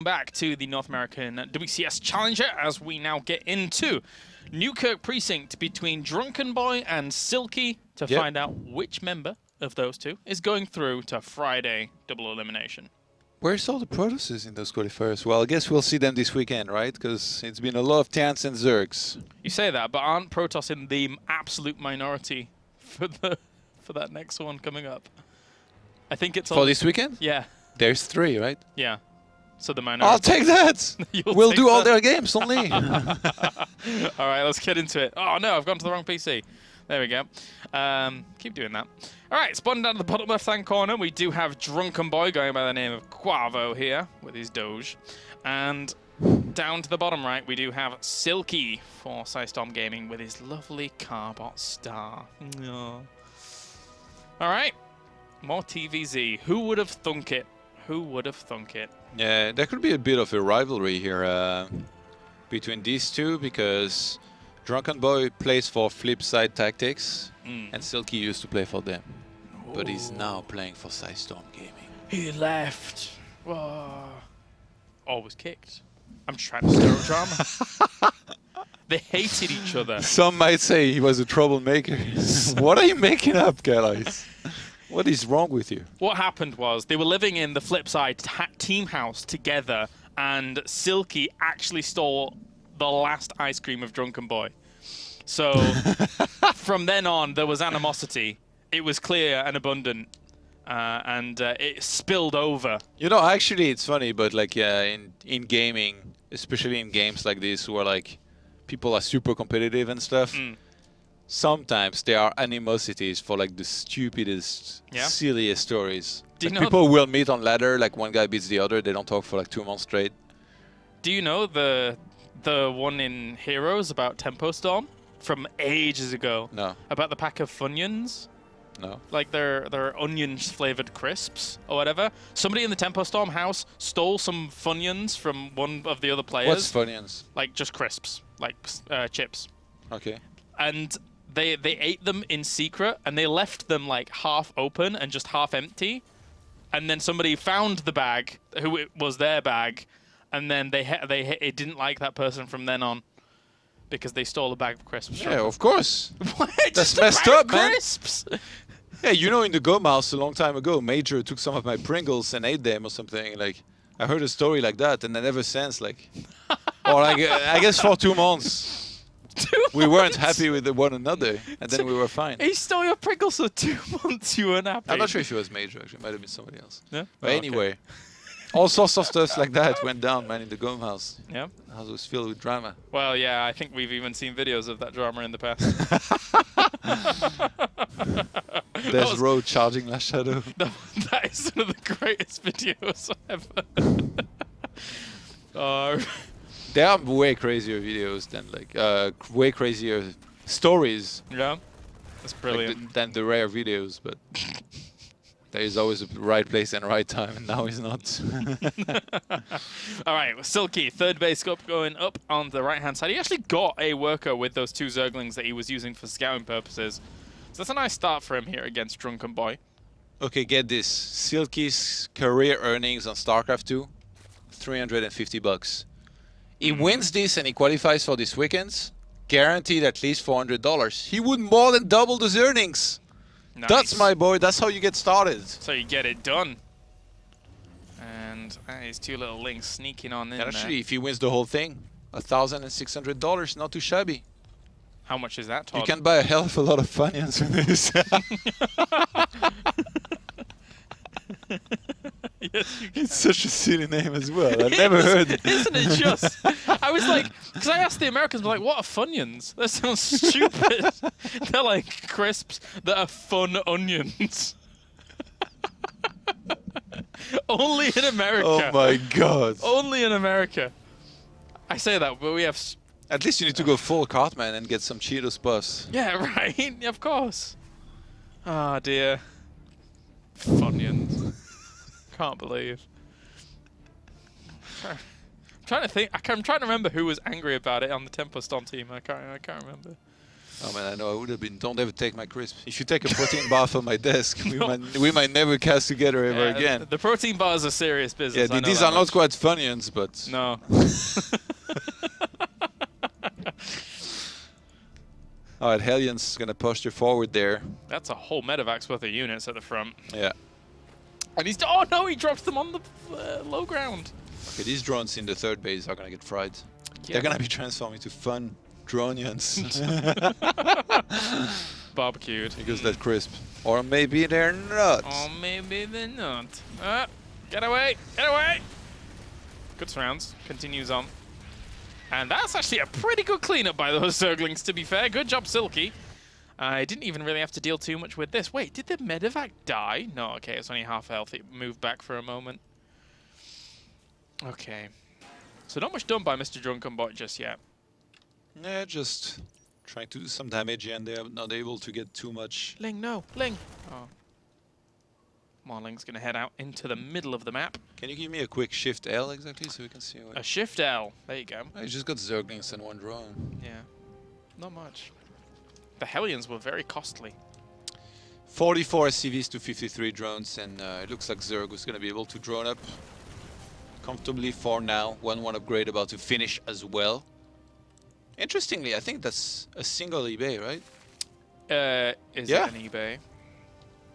back to the North American WCS Challenger as we now get into Newkirk Precinct between Drunken Boy and Silky to find out which member of those two is going through to Friday double elimination. Where's all the Protosses in those qualifiers? Well, I guess we'll see them this weekend, right? Because it's been a lot of Tans and Zergs. You say that, but aren't Protoss in the absolute minority for that next one coming up? I think it's for this weekend. Yeah, there's 3, right? Yeah, so the minority. I'll take that. We'll do all their games only. All right, let's get into it. Oh no, I've gone to the wrong PC. There we go. Keep doing that. All right, spawning down to the bottom left-hand corner, we do have Drunken Boy going by the name of Quavo here with his Doge. And down to the bottom right, we do have Silky for Storm Gaming with his lovely Carbot Star. Oh. All right, more TVZ. Who would have thunk it? Who would have thunk it? Yeah, there could be a bit of a rivalry here between these two because Drunken Boy plays for Flipside Tactics and Silky used to play for them. Ooh. But he's now playing for Storm Gaming. He left. Whoa. Or was kicked. I'm trying to stir up drama. They hated each other. Some might say he was a troublemaker. What are you making up, guys? What is wrong with you? What happened was they were living in the Flipside team house together, and Silky actually stole the last ice cream of Drunken Boy. So from then on, there was animosity. It was clear and abundant, and it spilled over. You know, actually, it's funny, but like in gaming, especially in games like this, where like people are super competitive and stuff. Sometimes there are animosities for like the stupidest, silliest stories. Like people will meet on ladder, like one guy beats the other, they don't talk for like 2 months straight. Do you know the one in Heroes about Tempo Storm from ages ago? No. About the pack of Funyuns? No. Like they're onions flavored crisps or whatever. Somebody in the Tempo Storm house stole some Funyuns from one of the other players. What's Funyuns? Like just crisps, like chips. Okay. And they ate them in secret, and they left them like half open and just half empty. And then somebody found the bag, who it was their bag, and then it didn't like that person from then on because they stole a bag of crisps. Yeah, of course. What? That's messed up, man. Crisps? Yeah, you know, in the Go Mouse a long time ago, Major took some of my Pringles and ate them or something. Like, I heard a story like that, and then ever since, like, or like, I guess for 2 months. We weren't happy with one another, and then we were fine. He stole your Pringles for 2 months, you weren't happy. I'm not sure if it was Major, actually. It might have been somebody else. Yeah? But anyway, all sorts of stuff like that went down, man, in the Gome house. Yeah. The house was filled with drama. Well, yeah, I think we've even seen videos of that drama in the past. There's Road charging Last Shadow. That is one of the greatest videos ever. There are way crazier videos than like way crazier stories. Yeah, that's brilliant. Like than the rare videos, but there is always a right place and right time, and now is not. All right, Silky, third base scope going up on the right-hand side. He actually got a worker with those 2 Zerglings that he was using for scouting purposes. So that's a nice start for him here against Drunken Boy. Okay, get this. Silky's career earnings on StarCraft 2, $350. He wins this and he qualifies for this weekend, guaranteed at least $400. He would more than double his earnings. Nice. That's my boy. That's how you get started. So you get it done. And his 2 little links sneaking on in and actually, there. if he wins the whole thing, $1,600, not too shabby. How much is that, Todd? You can buy a hell of a lot of Funyuns with this. Yes, it's such a silly name as well. I've never heard it. Isn't it just? I was like, because I asked the Americans, like, what are Funyuns? That sounds stupid. They're like crisps that are fun onions. Only in America. Oh my god. Only in America. I say that, but we have... At least you need to go full Cartman and get some Cheetos Puffs. Yeah, right? Of course. Ah, dear. Funyuns. Can't believe. I'm trying to think. I'm trying to remember who was angry about it on the Tempo Storm team. I can't remember. Oh man, I know I would have been. Don't ever take my crisp. If you take a protein bar from my desk, we might never cast together ever again. The protein bars are serious business. Yeah, these are not quite Funyuns, but no. All right, Hellions gonna posture forward there. That's a whole medevacs worth of units at the front. Yeah. And he's oh no, he drops them on the low ground. Okay, these drones in the third base are gonna get fried. Yeah. They're gonna be transformed into fun dronians. Barbecued. Because that crisp. Or maybe they're not. Or maybe they're not. Get away! Get away! Good surrounds. Continues on. And that's actually a pretty good cleanup by those Zerglings, to be fair. Good job, Silky. I didn't even really have to deal too much with this. Wait, did the medevac die? No, okay, it's only half health. It moved back for a moment. Okay. So not much done by Mr. Drunken Bot just yet. Yeah, just trying to do some damage and they're not able to get too much. Ling, no, Ling. Oh. Marling's going to head out into the middle of the map. Can you give me a quick Shift L exactly so we can see what... A Shift L. There you go. I just got Zerglings and one drone. Yeah. Not much. The Hellions were very costly. 44 SCVs to 53 drones, and it looks like Zerg is going to be able to drone up comfortably for now. 1-1 upgrade about to finish as well. Interestingly, I think that's a single eBay, right? Is it an eBay?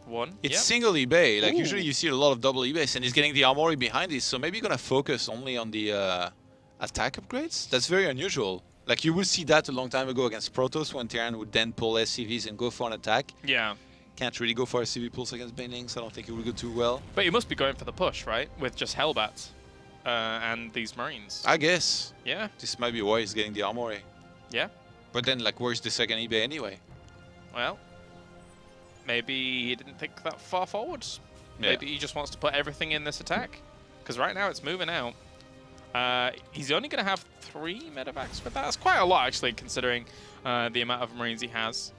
One? It's single eBay. Like usually you see a lot of double eBays, and he's getting the armory behind it. So maybe you're gonna focus only on the attack upgrades. That's very unusual. Like you would see that a long time ago against Protoss when Terran would then pull SCVs and go for an attack. Yeah. Can't really go for SCV pulls against Banelings. I don't think it would go too well. But you must be going for the push, right? With just Hellbats and these Marines. I guess. Yeah. This might be why he's getting the armory. Yeah. But then, like, where's the second eBay anyway? Well, maybe he didn't think that far forwards. Yeah. Maybe he just wants to put everything in this attack. Because right now it's moving out. He's only going to have 3 medevacs with that. That's quite a lot, actually, considering the amount of Marines he has.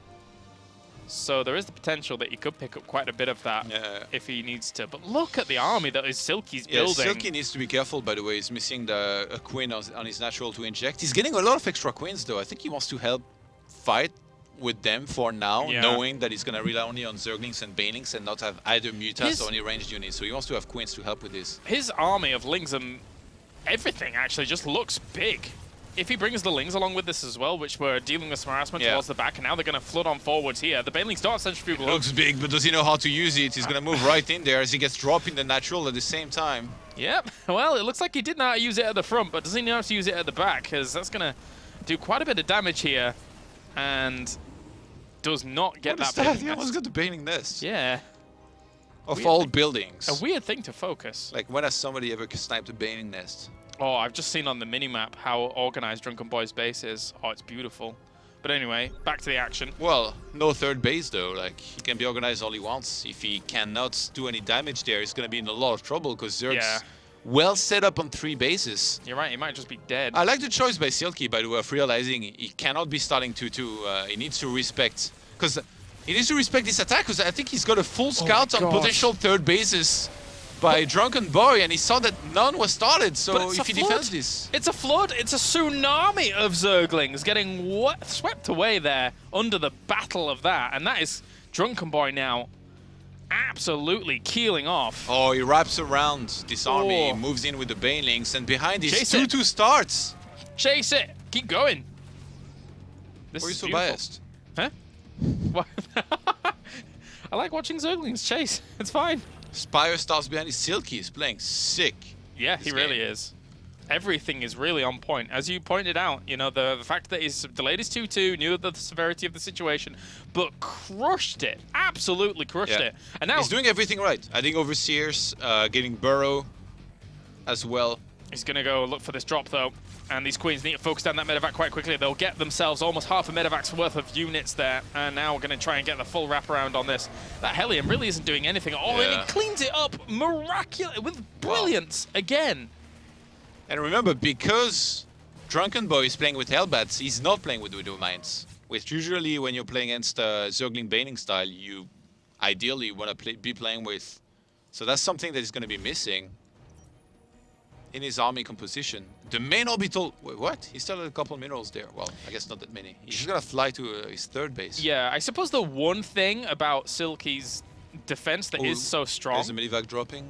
So there is the potential that he could pick up quite a bit of that if he needs to. But look at the army that is Silky's building. Silky needs to be careful, by the way. He's missing a queen on his natural to inject. He's getting a lot of extra queens, though. I think he wants to help fight with them for now, knowing that he's going to rely only on Zerglings and Banelings and not have either Mutas or any ranged units. So he wants to have queens to help with this. His army of Lings and everything actually just looks big. If he brings the Lings along with this as well, which were dealing with some harassment towards the back, and now they're going to flood on forwards here. The Banelings don't centrifugal. Looks big, but does he know how to use it? He's going to move right in there as he gets dropped in the natural at the same time. Yep. Well, it looks like he did know how to use it at the front, but does he know how to use it at the back? Because that's going to do quite a bit of damage here, and does not get that big. He almost got the Baneling nest. Yeah. Of all buildings. A weird thing to focus. Like, when has somebody ever sniped a Baneling nest? Oh, I've just seen on the minimap how organized Drunken Boy's base is. Oh, it's beautiful. But anyway, back to the action. Well, no third base, though. Like, he can be organized all he wants. If he cannot do any damage there, he's going to be in a lot of trouble, because Zerg's well set up on 3 bases. You're right, he might just be dead. I like the choice by Silky, by the way, of realizing he cannot be starting 2-2. He needs to respect... Because he needs to respect this attack, because I think he's got a full scout on potential third bases by Drunken Boy, and he saw that none was started, so if he defends this... It's a flood, it's a tsunami of Zerglings getting swept away there under the battle of that, and that is Drunken Boy now absolutely keeling off. Oh, he wraps around this army, moves in with the Banelings, and behind this 2-2 starts. Chase it! Keep going! Why are you so biased? Huh? What? I like watching Zerglings chase, it's fine. Spire starts behind his. Silky is playing sick. Yeah, he really is. Everything is really on point. As you pointed out, you know, the fact that he's delayed his 2-2, knew the severity of the situation, but crushed it. Absolutely crushed it. And now he's doing everything right. Adding Overseers, getting Burrow as well. He's going to go look for this drop, though. And these Queens need to focus down that medevac quite quickly. They'll get themselves almost half a medevac's worth of units there. And now we're going to try and get the full wraparound on this. That Hellion really isn't doing anything at all. And he cleans it up with brilliance again. And remember, because Drunken Boy is playing with Hellbats, he's not playing with Widow Mines. Which usually, when you're playing against Zergling Baning style, you ideally want to be playing with. So that's something that is going to be missing. in his army composition. The main orbital... Wait, what? He still had a couple minerals there. Well, I guess not that many. He's just got to fly to his third base. Yeah, I suppose the one thing about Silky's defense that is so strong... There's a medivac dropping.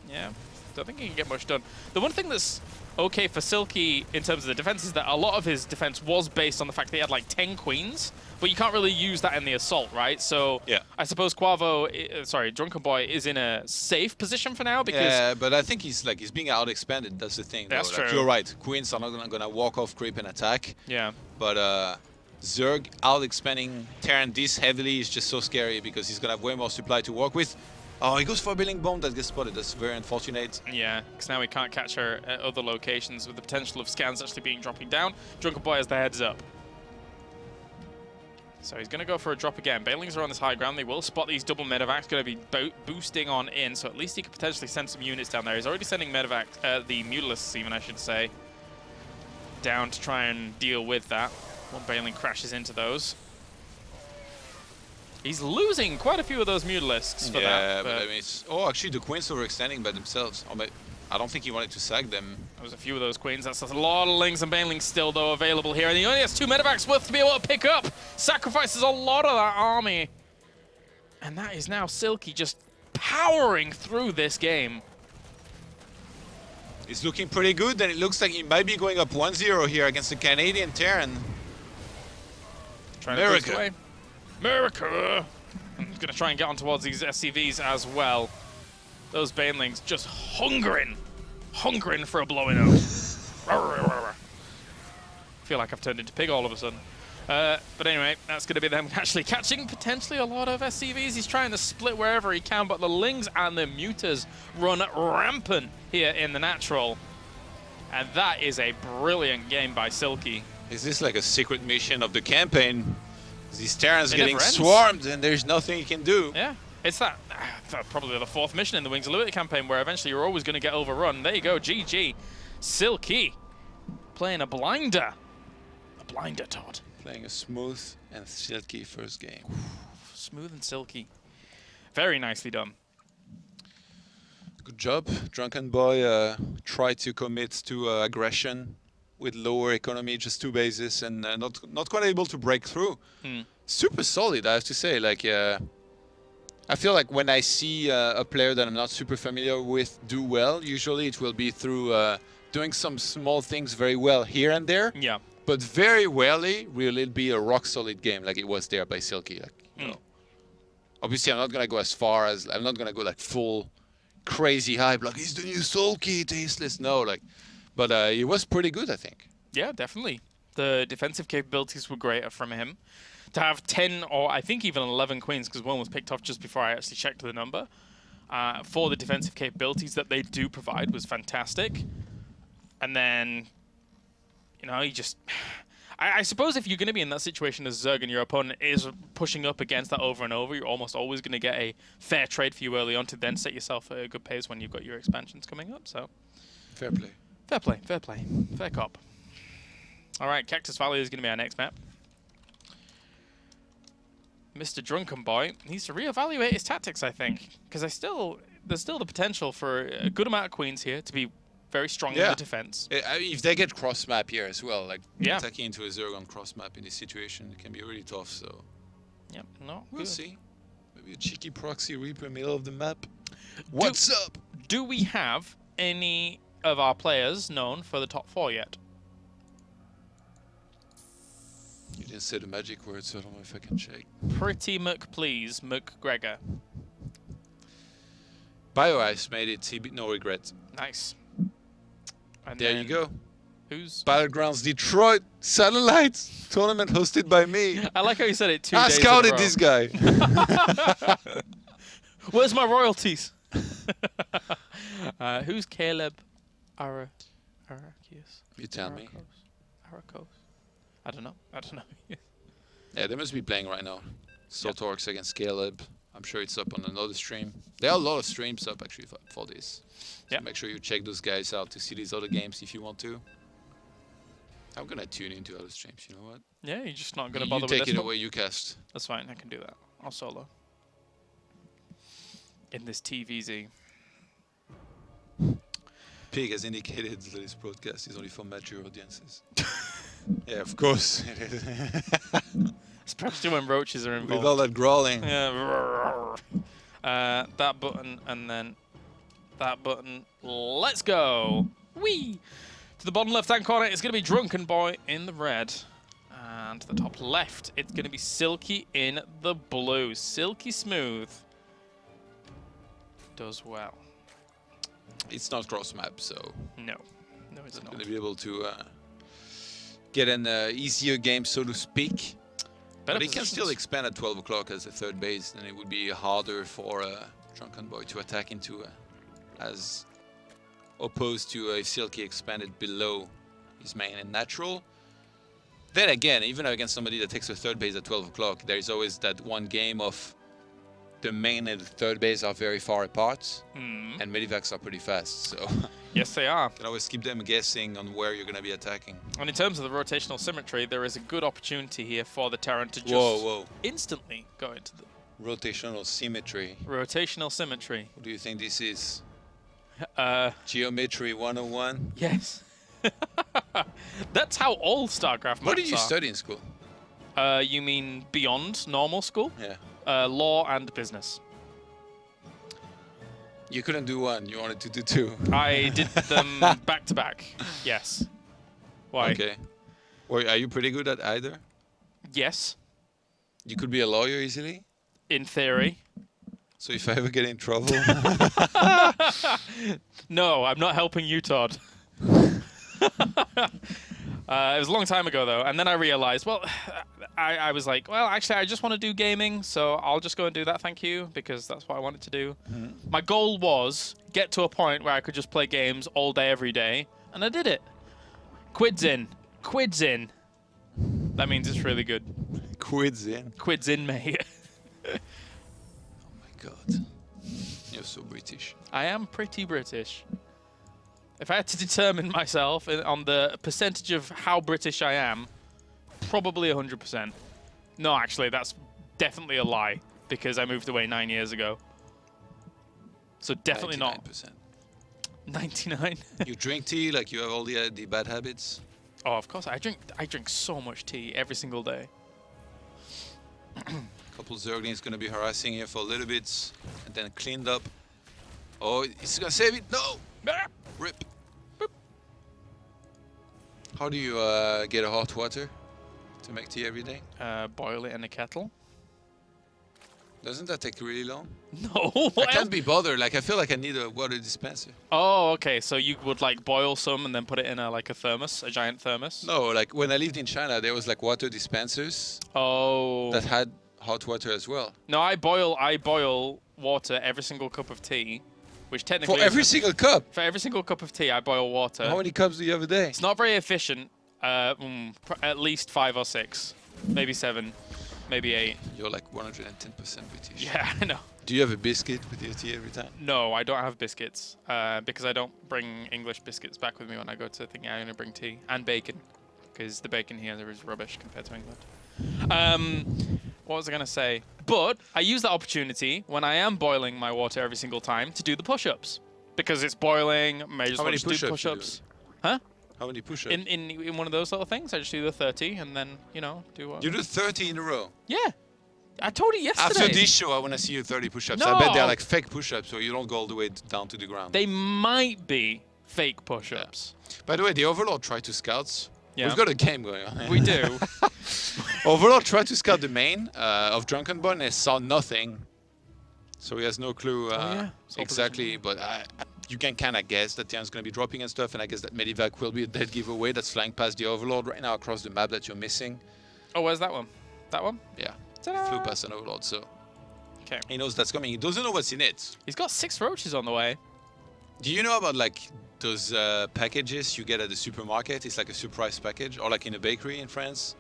Yeah, don't think he can get much done. The one thing that's okay for Silky in terms of the defense is that a lot of his defense was based on the fact that he had like 10 queens, but you can't really use that in the assault, right? So yeah. I suppose Quavo, Drunken Boy is in a safe position for now because... Yeah, but I think he's being out-expanded, that's the thing. That's true. You're right, queens are not gonna walk off, creep and attack. Yeah. But Zerg out-expanding Terran this heavily is just so scary because he's gonna have way more supply to work with. Oh, he goes for a building bomb that gets spotted. That's very unfortunate. Yeah, because now we can't catch her at other locations with the potential of scans actually being dropping down. Drunken Boy has the heads up. So he's going to go for a drop again. Bailings are on this high ground. They will spot these double medevacs. Going to be boosting on in, so at least he could potentially send some units down there. He's already sending medevacs, the Mutalisks even, I should say, down to try and deal with that. One Bailing crashes into those. He's losing quite a few of those Mutalisks for that. Yeah, but I mean, oh, actually, the Queens were extending by themselves. Oh, I don't think he wanted to sack them. There was a few of those Queens. That's a lot of Lings and Banelings still, though, available here. And he only has 2 medevacs worth to be able to pick up. Sacrifices a lot of that army. And that is now Silky just powering through this game. It's looking pretty good, and it looks like he might be going up 1-0 here against the Canadian Terran. America. America! I'm going to try and get on towards these SCVs as well. Those Banelings just hungering for a blowing out. Feel like I've turned into pig all of a sudden. But anyway, that's going to be them actually catching potentially a lot of SCVs. He's trying to split wherever he can, but the Lings and the Mutas run rampant here in the natural. And that is a brilliant game by Silky. Is this like a secret mission of the campaign? These Terrans getting swarmed and there's nothing you can do. Yeah, it's that probably the 4th mission in the Wings of Liberty campaign where eventually you're always going to get overrun. There you go, GG. Silky playing a blinder. A blinder, Todd. Playing a smooth and silky first game. Smooth and silky. Very nicely done. Good job. Drunken Boy tried to commit to aggression with lower economy, just 2 bases, and not quite able to break through. Super solid, I have to say. Like, I feel like when I see a player that I'm not super familiar with do well, usually it will be through doing some small things very well here and there. Yeah. But very rarely will it be a rock-solid game like it was there by Silky. Like, you know. Obviously, I'm not gonna go as far as I'm not gonna go like full crazy hype, like he's the new Silky, tasteless. No, like. But it was pretty good, I think. Yeah, definitely. The defensive capabilities were great from him. To have 10 or I think even 11 queens, because one was picked off just before I actually checked the number, for the defensive capabilities that they do provide was fantastic. And then, you know, you just... I suppose if you're going to be in that situation as Zerg and your opponent is pushing up against that over and over, you're almost always going to get a fair trade for you early on to then set yourself a good pace when you've got your expansions coming up. So, fair play. Fair play, fair play. Fair cop. All right, Cactus Valley is going to be our next map. Mr. Drunken Boy needs to reevaluate his tactics, I think, because there's still the potential for a good amount of queens here to be very strong in the defense. If they get cross map here as well, like attacking into a Zerg on cross map in this situation, it can be really tough. So, yep, no, we'll see. Maybe a cheeky proxy Reaper middle of the map. What's up? Do we have any of our players known for the top 4 yet? You didn't say the magic word, so I don't know if I can check. Pretty please, McGregor. BioIce made it, he beat no regret. Nice. And there you go. Who's Battlegrounds Detroit Satellites tournament hosted by me. I like how you said it 2 days I scouted this guy. Where's my royalties? Who's Caleb Arakius? You tell me. Arakos. I don't know. Yeah, they must be playing right now. Sotorx against Caleb. I'm sure it's up on another stream. There are a lot of streams up actually for this. So make sure you check those guys out to see these other games if you want to. I'm gonna tune into other streams, you know what? Yeah, you're just not gonna bother with this one. You take it away, you cast. That's fine, I can do that. I'll solo. In this TVZ. Pig has indicated that this broadcast is only for mature audiences. Yeah, of course it is. Especially when roaches are involved. With all that growling. Yeah. That button and then that button. Let's go. Whee! To the bottom left-hand corner, it's going to be Drunken Boy in the red. And to the top left, it's going to be Silky in the blue. Silky Smooth does well. It's not cross-map, so... No. No, it's not. Going to be able to get an easier game, so to speak. But he can still expand at 12 o'clock as a third base, and it would be harder for Drunken Boy to attack into as opposed to if Silky expanded below his main and natural. Then again, even against somebody that takes a third base at 12 o'clock, there is always that one game of the main and the third base are very far apart, and Medivacs are pretty fast, so... Yes, they are. You can always keep them guessing on where you're going to be attacking. And in terms of the rotational symmetry, there is a good opportunity here for the Terran to just instantly go into the... Rotational symmetry. Rotational symmetry. What do you think this is? Geometry 101? Yes. That's how all StarCraft maps are. What did you study in school? You mean beyond normal school? Yeah. Law and business. You couldn't do one, you wanted to do two. I did them back to back, yes. Why? Okay. Well, are you pretty good at either? Yes. You could be a lawyer easily? In theory. So if I ever get in trouble... No, I'm not helping you, Todd. It was a long time ago, though, and then I realized, well, I was like, well, actually, I just want to do gaming, so I'll just go and do that, thank you, because that's what I wanted to do. My goal was get to a point where I could just play games all day, every day, and I did it. Quids in. Quids in. That means it's really good. Quids in? Quids in, mate. Oh my god. You're so British. I am pretty British. If I had to determine myself on the percentage of how British I am, probably 100%. No, actually, that's definitely a lie, because I moved away 9 years ago. So definitely 99%. Not. 99? You drink tea, like you have all the bad habits? Oh, of course. I drink so much tea every single day. Couple Zerglings going to be harassing here for a little bit, and then cleaned up. Oh, he's going to save it. No! Rip. Boop. How do you get a hot water to make tea every day? Boil it in a kettle. Doesn't that take really long? No. I can't be bothered. Like, I feel like I need a water dispenser. Oh, okay. So you would like boil some and then put it in a thermos, a giant thermos? No, like when I lived in China, there was like water dispensers. Oh. That had hot water as well. No, I boil water every single cup of tea. Which technically for every single cup? For every single cup of tea, I boil water. How many cups do you have a day? It's not very efficient. At least 5 or 6. Maybe 7. Maybe 8. You're like 110% British. Yeah, I know. Do you have a biscuit with your tea every time? No, I don't have biscuits. Because I don't bring English biscuits back with me when I go to thingy. I only bring tea. And bacon. Because the bacon here is rubbish compared to England. What was I going to say? But I use that opportunity when I am boiling my water every single time to do the push-ups. Because it's boiling, I just want to do push-ups. Huh? How many push-ups? In one of those little things, I just do the 30 and then, you know, do what... You do 30 in a row? Yeah. I told you yesterday. After this show, I want to see you 30 push-ups. No. I bet they're like fake push-ups, so you don't go all the way down to the ground. They might be fake push-ups. Yeah. By the way, the Overlord tried to scout. Yeah. We've got a game going on. We do. Overlord tried to scout the main of Drunken Boy and saw nothing. So he has no clue exactly, but you can kind of guess that Tian's going to be dropping and stuff, and I guess that Medivac will be a dead giveaway that's flying past the Overlord right now across the map that you're missing. Oh, where's that one? That one? Yeah. Flew past an Overlord, so okay. He knows that's coming. He doesn't know what's in it. He's got 6 roaches on the way. Do you know about like those packages you get at the supermarket? It's like a surprise package, or like in a bakery in France.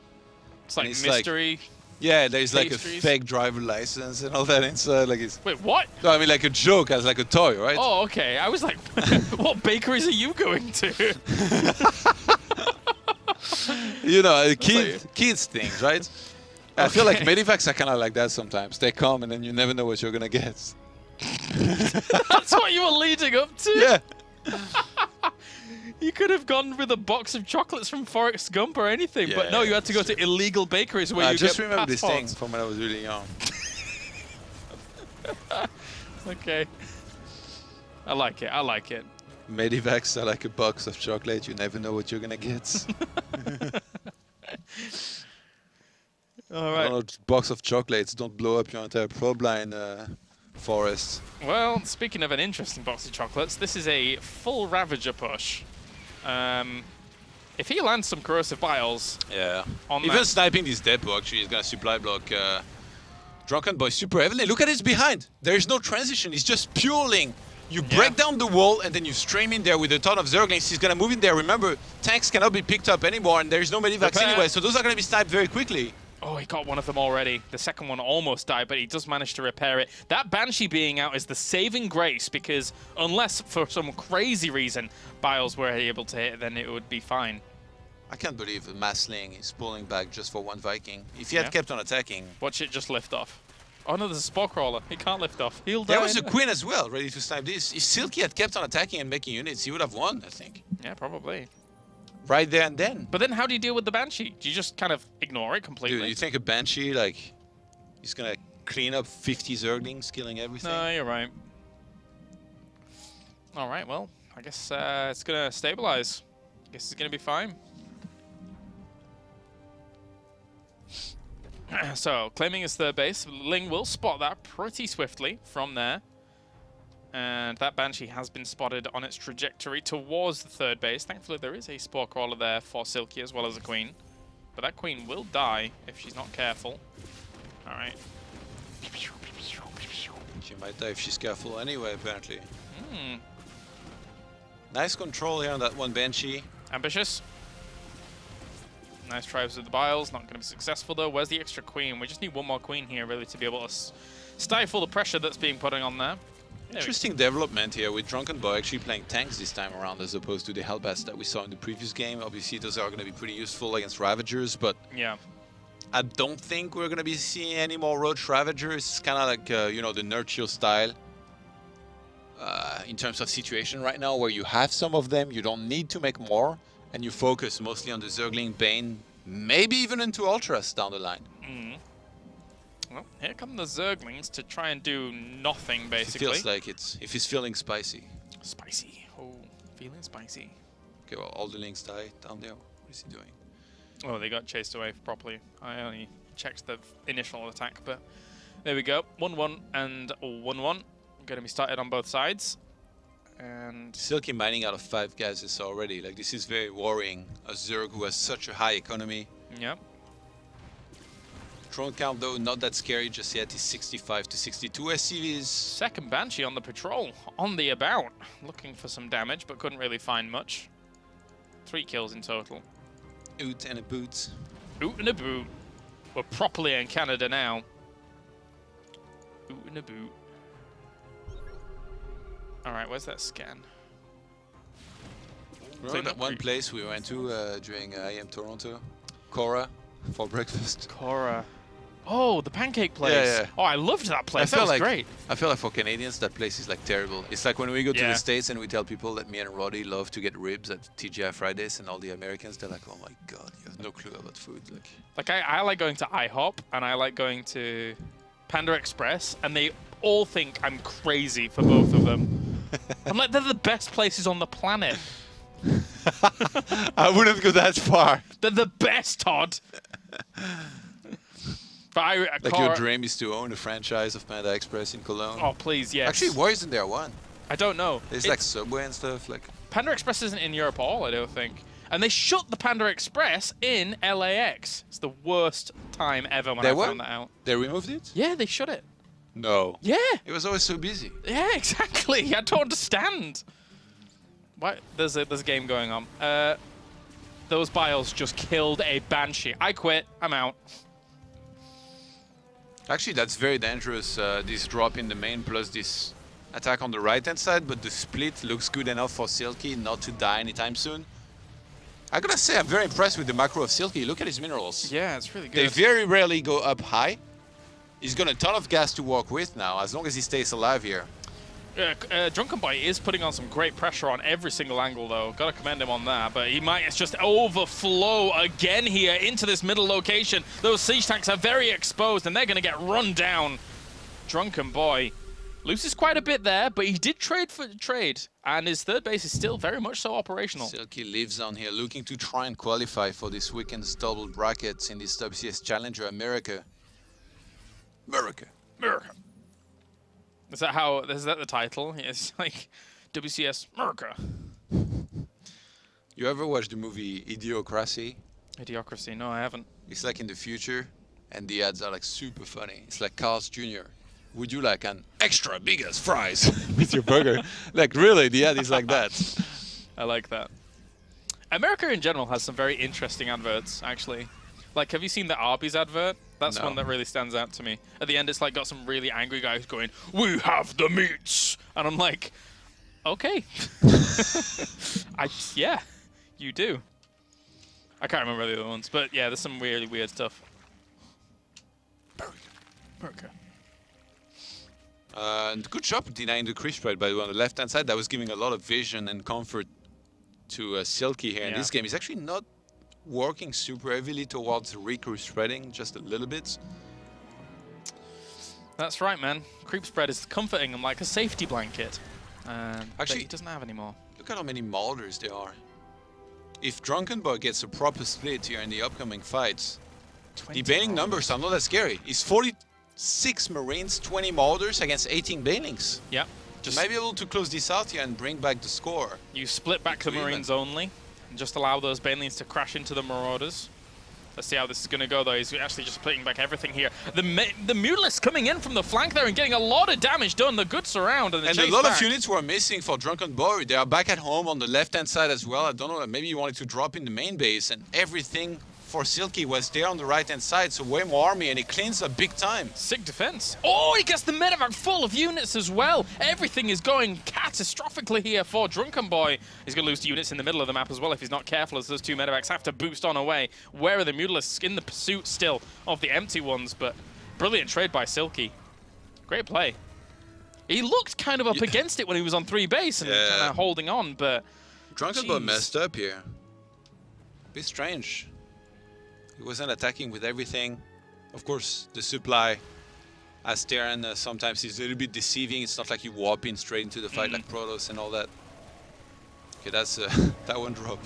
It's like mystery. Like, yeah, there's pastries. like a fake driver license and all that inside. Like it's. Wait, what? No, I mean like a joke as like a toy, right? Oh, okay. I was like, what bakeries are you going to? You know, kids things, right? Okay. I feel like Medivacs are kind of like that sometimes. They come and then you never know what you're gonna get. That's what you were leading up to? Yeah. You could have gone with a box of chocolates from Forrest Gump or anything, but no, you had to go to illegal bakeries where you just get remember this thing passports. from when I was really young. Okay. I like it. I like it. Medivacs are like a box of chocolate. You never know what you're gonna get. All right. No, box of chocolates don't blow up your entire probe line, Forest. Well, speaking of an interesting box of chocolates, this is a full Ravager push. If he lands some corrosive biles, Even sniping this depot actually is gonna supply block Drunken Boy super heavily. Look at his behind. There is no transition. He's just puling. You break down the wall and then you stream in there with a ton of Zerglings. He's gonna move in there. Remember, tanks cannot be picked up anymore, and there is no medivacs anyway, so those are gonna be sniped very quickly. Oh, he got one of them already. The second one almost died, but he does manage to repair it. That Banshee being out is the saving grace, because unless for some crazy reason Biles were able to hit, then it would be fine. I can't believe Masling is pulling back just for one Viking. If he had kept on attacking... Watch it just lift off. Oh no, there's a Spore Crawler. He can't lift off. He'll die. There was a Queen as well, ready to snipe this. If Silky had kept on attacking and making units, he would have won, I think. Yeah, probably. Right there and then. But then how do you deal with the Banshee? Do you just kind of ignore it completely? Dude, you think a Banshee, like, he's gonna clean up 50 Zerglings, killing everything? No, you're right. All right, well, I guess it's gonna stabilize. I guess it's gonna be fine. So, claiming his third base, Ling will spot that pretty swiftly from there. And that Banshee has been spotted on its trajectory towards the third base. Thankfully, there is a Spore Crawler there for Silky as well as a Queen. But that Queen will die if she's not careful. All right. She might die if she's careful anyway, apparently. Nice control here on that one Banshee. Ambitious. Nice tries with the Biles. Not going to be successful, though. Where's the extra Queen? We just need one more Queen here, really, to be able to stifle the pressure that's being put on there. Interesting development here with Drunken Boy actually playing tanks this time around as opposed to the Hellbats that we saw in the previous game. Obviously, those are going to be pretty useful against Ravagers, but yeah, I don't think we're going to be seeing any more Roach Ravagers. It's kind of like, you know, the nurture style in terms of situation right now, where you have some of them, you don't need to make more, and you focus mostly on the Zergling, Bane, maybe even into Ultras down the line. Well, here come the Zerglings to try and do nothing, basically. It feels like it's, if he's feeling spicy. Spicy. Oh, feeling spicy. Okay, well, all the Lings die down there. What is he doing? Oh, they got chased away properly. I only checked the initial attack, but there we go. 1-1 and 1-1. Going to be started on both sides. And Silky mining out of 5 gases already. Like, this is very worrying. A Zerg who has such a high economy. Yep. Drone count, though, not that scary just yet. He's 65 to 62 SCVs. Second Banshee on the patrol, on the about. Looking for some damage, but couldn't really find much. 3 kills in total. Oot and a boot. Oot and a boot. We're properly in Canada now. Oot and a boot. Alright, where's that scan? Remember that one place we went to during IM Toronto? Cora, for breakfast. Cora. Oh, the pancake place. Yeah. Oh, I loved that place. That was great. I feel like for Canadians, that place is like terrible. It's like when we go to the States and we tell people that me and Roddy love to get ribs at TGI Fridays, and all the Americans, they're like, oh my God, you have no clue about food. Like I like going to IHOP, and I like going to Panda Express, and they all think I'm crazy for both of them. I'm like, they're the best places on the planet. I wouldn't go that far. They're the best, Todd. But like your dream is to own a franchise of Panda Express in Cologne? Oh, please, yes. Actually, why isn't there one? I don't know. There's like Subway and stuff. Like Panda Express isn't in Europe at all, I don't think. And they shut the Panda Express in LAX. It's the worst time ever when I found that out. They removed it? Yeah, they shut it. No. Yeah. It was always so busy. Yeah, exactly. I don't understand. What? There's a game going on. Those Biles just killed a Banshee. I quit. I'm out. Actually, that's very dangerous, this drop in the main plus this attack on the right-hand side, but the split looks good enough for Silky not to die anytime soon. I gotta say, I'm very impressed with the macro of Silky. Look at his minerals. Yeah, it's really good. They very rarely go up high. He's got a ton of gas to work with now, as long as he stays alive here. Drunken Boy is putting on some great pressure on every single angle, though. Got to commend him on that, but he might just overflow again here into this middle location. Those siege tanks are very exposed, and they're going to get run down. Drunken Boy loses quite a bit there, but he did trade for trade, and his third base is still very much so operational. Silky lives on here, looking to try and qualify for this weekend's double brackets in this WCS Challenger America. America. Is that the title? It's like WCS America. You ever watch the movie Idiocracy? Idiocracy? No, I haven't. It's like in the future, and the ads are like super funny. It's like Carl's Jr. Would you like an extra biggest fries with your burger? Like really, the ad is like that. I like that. America in general has some very interesting adverts, actually. Like, have you seen the Arby's advert? That's one that really stands out to me. At the end, it's like got some really angry guys going, "We have the meats," and I'm like, okay. Yeah, you do. I can't remember the other ones, but yeah, there's some really weird stuff. America. And good job denying the creep spread, by the way, on the left-hand side. That was giving a lot of vision and comfort to Silky here in this game. He's actually not working super heavily towards recruit spreading, just a little bit. That's right, man. Creep spread is comforting him like a safety blanket. Actually, he doesn't have anymore. Look at how many Maulders there are. If Drunken Boy gets a proper split here in the upcoming fights, the Baneling numbers are not that scary. He's 46 Marines, 20 Maulders against 18 Banelings. Yep. Just might be able to close this out here and bring back the score. You split back the Marines only, and just allow those Banelings to crash into the Marauders. Let's see how this is going to go, though. He's actually just splitting back everything here. The Mutalisk coming in from the flank there and getting a lot of damage done. The good surround and the chase a lot back. of units were missing for Drunken Boy. They are back at home on the left-hand side as well. I don't know, maybe he wanted to drop in the main base, and everything for Silky was there on the right-hand side, so way more army, and he cleans up big time. Sick defense. Oh, he gets the medevac full of units as well. Everything is going catastrophically here for Drunken Boy. He's going to lose units in the middle of the map as well if he's not careful, as those two medevacs have to boost on away. Where are the Mutalisks? In the pursuit still of the empty ones, but brilliant trade by Silky. Great play. He looked kind of up against it when he was on 3 base and kind of holding on, but Drunken Boy messed up here. Bit strange. He wasn't attacking with everything. Of course, the supply, as Terran, sometimes is a little bit deceiving. It's not like you warp in straight into the fight like Protoss and all that. Okay, that's that one drop.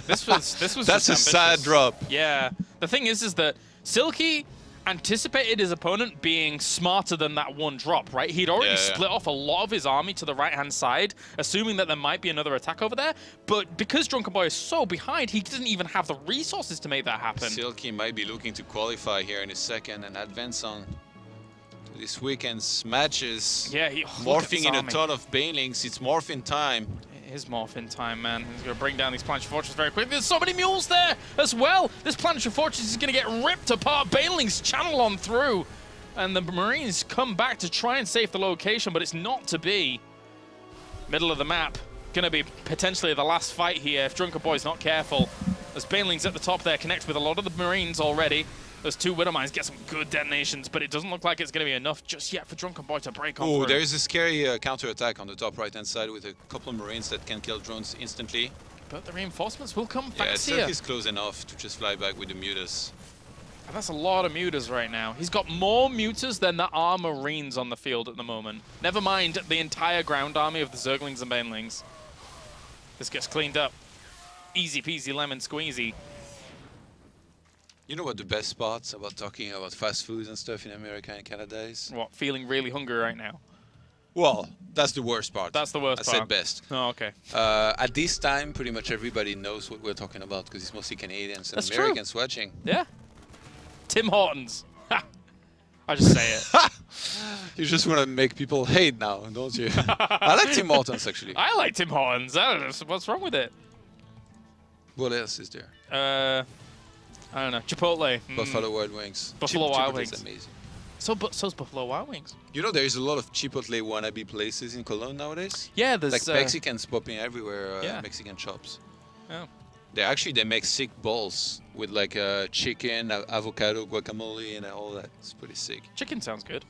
This was that's a sad drop. Yeah. The thing is that Silky anticipated his opponent being smarter than that one drop, right? He'd already split off a lot of his army to the right-hand side, assuming that there might be another attack over there. But because Drunken Boy is so behind, he doesn't even have the resources to make that happen. Silky might be looking to qualify here in a second and advance on this weekend's matches. Yeah, morphing in a ton of Banelings. It's morphin time. It is morphin time, man. He's going to bring down these planetary fortresses very quickly. There's so many mules there as well. This planetary fortress is going to get ripped apart. Banelings channel on through. And the Marines come back to try and save the location, but it's not to be. Middle of the map. Going to be potentially the last fight here if Drunken Boy's not careful. As Banelings at the top there connect with a lot of the Marines already. Those 2 Widow Mines get some good detonations, but it doesn't look like it's going to be enough just yet for Drunken Boy to break on through. Oh, there's a scary counter-attack on the top right-hand side with a couple of Marines that can kill drones instantly. But the reinforcements will come fast here. here. Silky's close enough to just fly back with the Mutas. And that's a lot of Mutas right now. He's got more Mutas than there are Marines on the field at the moment. Never mind the entire ground army of the Zerglings and Banelings. This gets cleaned up. Easy peasy lemon squeezy. You know what the best parts about talking about fast foods and stuff in America and Canada is? What, feeling really hungry right now? Well, that's the worst part. That's the worst part. I said best. Oh, okay. At this time, pretty much everybody knows what we're talking about because it's mostly Canadians and Americans watching. Yeah. Tim Hortons. Ha! I just say it. You just want to make people hate now, don't you? I like Tim Hortons, actually. I like Tim Hortons. I don't know what's wrong with it. What else is there? I don't know. Chipotle. Buffalo Wild Wings. Buffalo Wild Wings. Is amazing. So's Buffalo Wild Wings. You know, there's a lot of Chipotle wannabe places in Cologne nowadays. Yeah, there's like Mexicans popping everywhere. Mexican shops. Oh. They make sick balls with like chicken, avocado, guacamole, and all that. It's pretty sick. Chicken sounds good.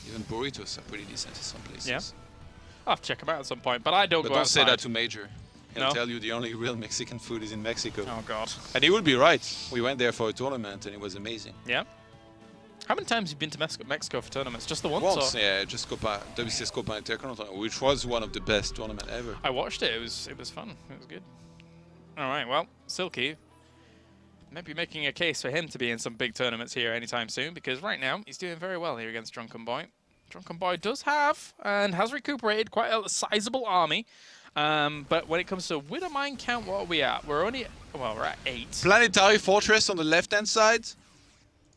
Even burritos are pretty decent in some places. Yeah. I'll have to check them out at some point, but I don't But go don't outside. say that to Major. He'll No? tell you the only real Mexican food is in Mexico. Oh, God. And he would be right. We went there for a tournament and it was amazing. Yeah? How many times have you been to Mexico for tournaments? Just the once? Once, or? yeah, just WCS Copa Intercontinental, which was one of the best tournaments ever. I watched it. It was fun. It was good. All right, well, Silky, maybe making a case for him to be in some big tournaments here anytime soon, because right now he's doing very well here against Drunken Boy. Drunken Boy does have and has recuperated quite a sizable army. But when it comes to Widow Mine count, what are we at? We're only, well, we're at 8. Planetary Fortress on the left-hand side.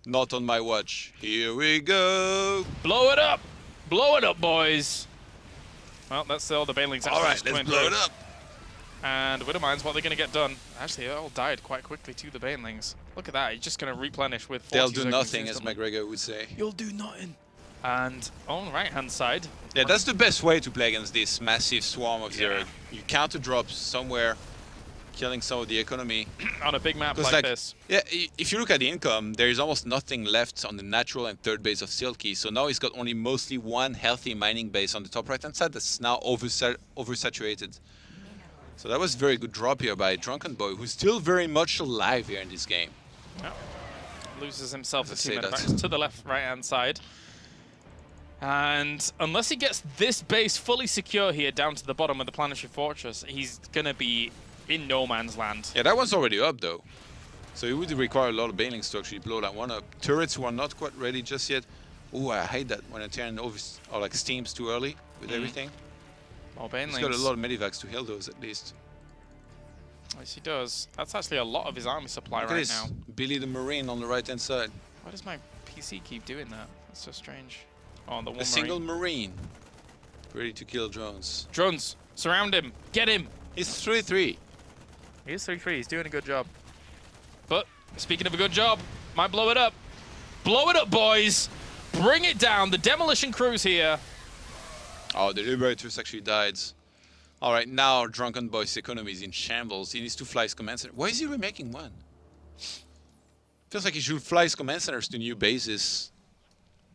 Not on my watch. Here we go. Blow it up! Blow it up, boys! Well, that's all the Banelings. All right, let's blow it up. And Widow Mines, what are they going to get done? Actually, they all died quite quickly to the Banelings. Look at that. He's just going to replenish with 40 They'll do seconds nothing, as instantly. McGregor would say. You'll do nothing. And on the right-hand side... Yeah, that's the best way to play against this massive swarm of Zerg. You counter drop somewhere, killing some of the economy. on a big map like this. Yeah, if you look at the income, there is almost nothing left on the natural and third base of Silky. So now he's got only mostly one healthy mining base on the top right-hand side that's now oversaturated. So that was a very good drop here by Drunken Boy, who's still very much alive here in this game. Yeah. Loses himself to Let's 2 say minutes that. to the left, right-hand side. And unless he gets this base fully secure here down to the bottom of the Planetary Fortress, he's going to be in no man's land. Yeah, that one's already up though. So it would require a lot of banelings to actually blow that one up. Turrets who are not quite ready just yet. Ooh, I hate that when a turn over or like steams too early with everything. More He's Banelings. got a lot of medivacs to heal those at least. Yes, he does. That's actually a lot of his army supply Look at right this. now. Billy the Marine on the right hand side. Why does my PC keep doing that? That's so strange. Oh, the one A single Marine. Ready to kill drones. Drones, surround him. Get him. He's 3-3. He is 3-3. He's doing a good job. But speaking of a good job, might blow it up. Blow it up, boys. Bring it down. The demolition crew's here. Oh, the Liberators actually died. Alright, now Drunken Boy's economy is in shambles. He needs to fly his command center. Why is he remaking one? Feels like he should fly his command centers to new bases.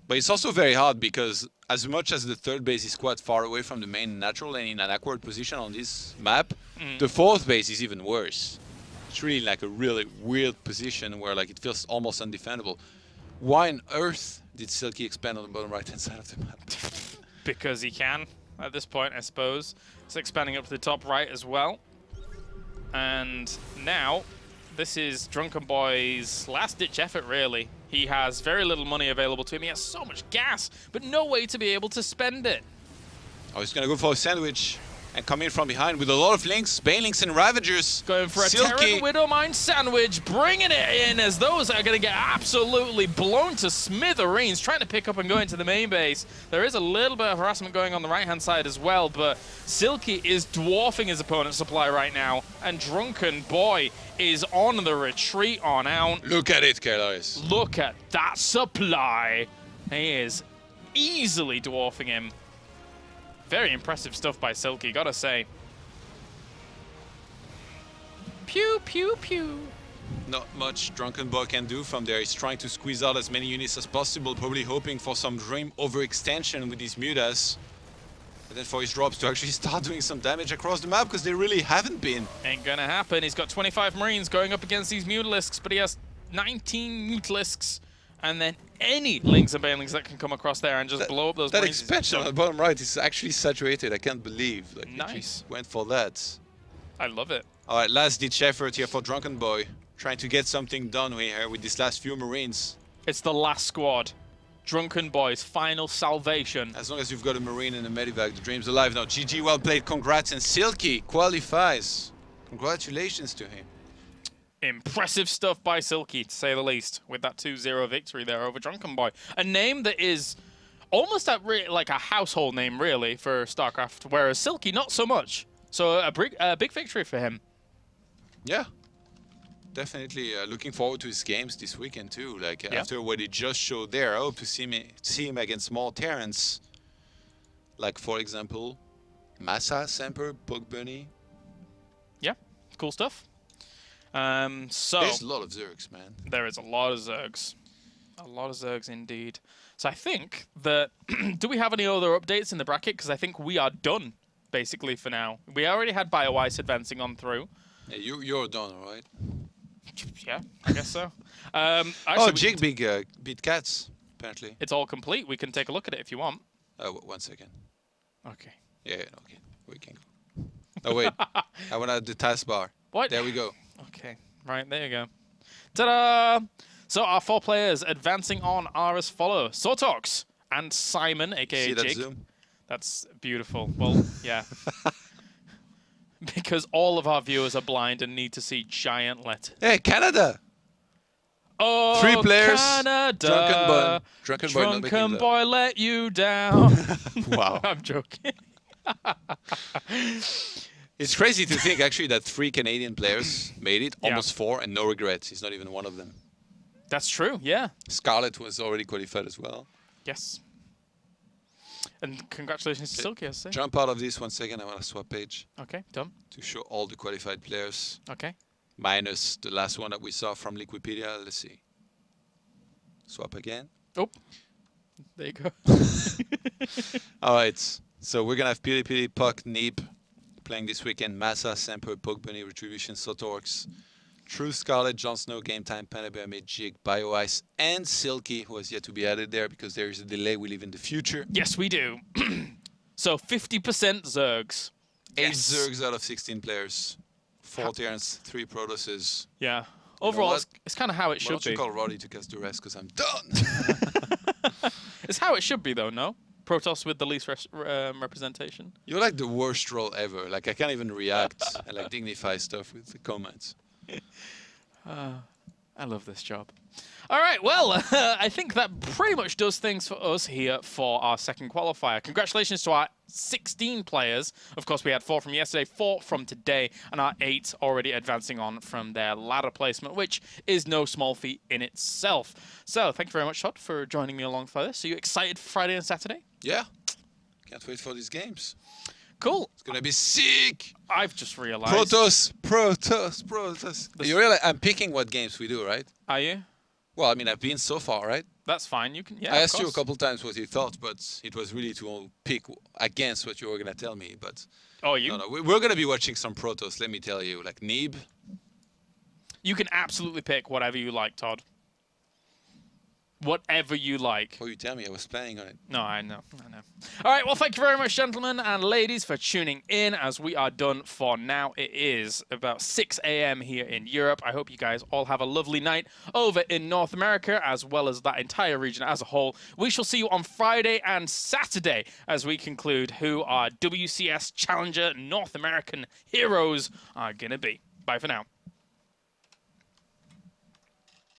But it's also very hard because as much as the third base is quite far away from the main natural and in an awkward position on this map, the fourth base is even worse. It's really like a really weird position where like it feels almost undefendable. Why on earth did Silky expand on the bottom right hand side of the map? Because he can at this point, I suppose. It's expanding up to the top right as well. And now, this is Drunken Boy's last-ditch effort, really. He has very little money available to him. He has so much gas, but no way to be able to spend it. Oh, he's gonna go for a sandwich and come in from behind with a lot of links, Banelings and Ravagers. Going for a Silky. Terran Widow Mine sandwich, bringing it in as those are going to get absolutely blown to smithereens, trying to pick up and go into the main base. There is a little bit of harassment going on the right-hand side as well, but Silky is dwarfing his opponent's supply right now, and Drunken Boy is on the retreat on out. Look at it, Carlos. Look at that supply. He is easily dwarfing him. Very impressive stuff by Silky, gotta say. Pew, pew, pew. Not much Drunken Boy can do from there. He's trying to squeeze out as many units as possible, probably hoping for some Dream overextension with these Mutas. But then for his drops to actually start doing some damage across the map, because they really haven't been. Ain't gonna happen. He's got 25 Marines going up against these Mutalisks, but he has 19 Mutalisks. And then any Lings and Banelings that can come across there and just blow up those That Marines. expansion on the bottom right is actually saturated. I can't believe. Like, Nice. they just went for that. I love it. All right, last ditch effort here for Drunken Boy. Trying to get something done here with these last few Marines. It's the last squad. Drunken Boy's final salvation. As long as you've got a Marine and a Medivac, the dream's alive now. GG, well played, congrats, and Silky qualifies. Congratulations to him. Impressive stuff by Silky, to say the least, with that 2-0 victory there over Drunken Boy. A name that is almost like a household name, really, for StarCraft, whereas Silky, not so much. So a big victory for him. Yeah. Definitely looking forward to his games this weekend too. Like after what he just showed there, I hope to see him against small Terrans. Like for example, Massa, Semper, Bug Bunny. Yeah, cool stuff. So there's a lot of Zergs, man. there is a lot of Zergs. A lot of Zergs indeed. So I think that... do we have any other updates in the bracket? Because I think we are done, basically, for now. We already had BioWice advancing on through. Yeah, you're done, all right? Yeah, I guess so. Actually, oh, Jig beat Cats, apparently. It's all complete. We can take a look at it if you want. 1 second. Okay. Yeah, okay. We can go. Oh, wait. I want to the taskbar. What? There we go. Okay. Right, there you go. Ta-da! So our 4 players advancing on are as follow. Sortox and Simon, a.k.a. See that Jig. zoom? That's beautiful. Well, yeah. Because all of our viewers are blind and need to see giant letters. Hey, Canada! Oh, 3 players. Canada. Drunken boy let you down. Wow. I'm joking. It's crazy to think, actually, that 3 Canadian players made it, Yeah. almost 4, and no regrets. He's not even one of them. That's true, yeah. Scarlett was already qualified as well. Yes. And congratulations to Silky, I say. Jump out of this 1 second. I want to swap page Okay, done. to show all the qualified players, Okay. minus the last one that we saw from Liquipedia. Let's see. Swap again. Oh, there you go. All right. So we're going to have Pili, Puck, Neep playing this weekend. Massa, Semper, Poke Bunny, Retribution, Sotorx, True Scarlet, Jon Snow, Game Time, Panabear, Mid Jig, BioIce, and Silky, who has yet to be added there because there is a delay. We live in the future. Yes, we do. So 50% Zergs. 8 Yes. Zergs out of 16 players. 4 Terrans, 3 Protosses. Yeah. Overall, what? it's kind of how it Why should don't you be. call Roddy to cast the rest because I'm done. It's how it should be, though, no? Protoss with the least representation. You're like the worst troll ever. Like, I can't even react and like dignify stuff with the comments. I love this job. All right, well, I think that pretty much does things for us here for our second qualifier. Congratulations to our 16 players. Of course, we had 4 from yesterday, 4 from today, and our 8 already advancing on from their ladder placement, which is no small feat in itself. So thank you very much, Todd, for joining me along for this. Are you excited for Friday and Saturday? Yeah. Can't wait for these games. Cool. It's going to be sick. I've just realized. Protoss. You realize I'm picking what games we do, right? Are you? Well, I mean, I've been so far, right? That's fine. You can. Yeah. I of asked you a course. couple times what you thought, but it was really to pick against what you were going to tell me. But Oh, you? no, we're going to be watching some Protoss, let me tell you. Like Neeb. You can absolutely pick whatever you like, Todd. Whatever you like. Oh, you tell me. I was planning on it. No, I know. All right, well, thank you very much, gentlemen and ladies, for tuning in as we are done for now. It is about 6 a.m. here in Europe. I hope you guys all have a lovely night over in North America, as well as that entire region as a whole. We shall see you on Friday and Saturday as we conclude who our WCS Challenger North American heroes are going to be. Bye for now.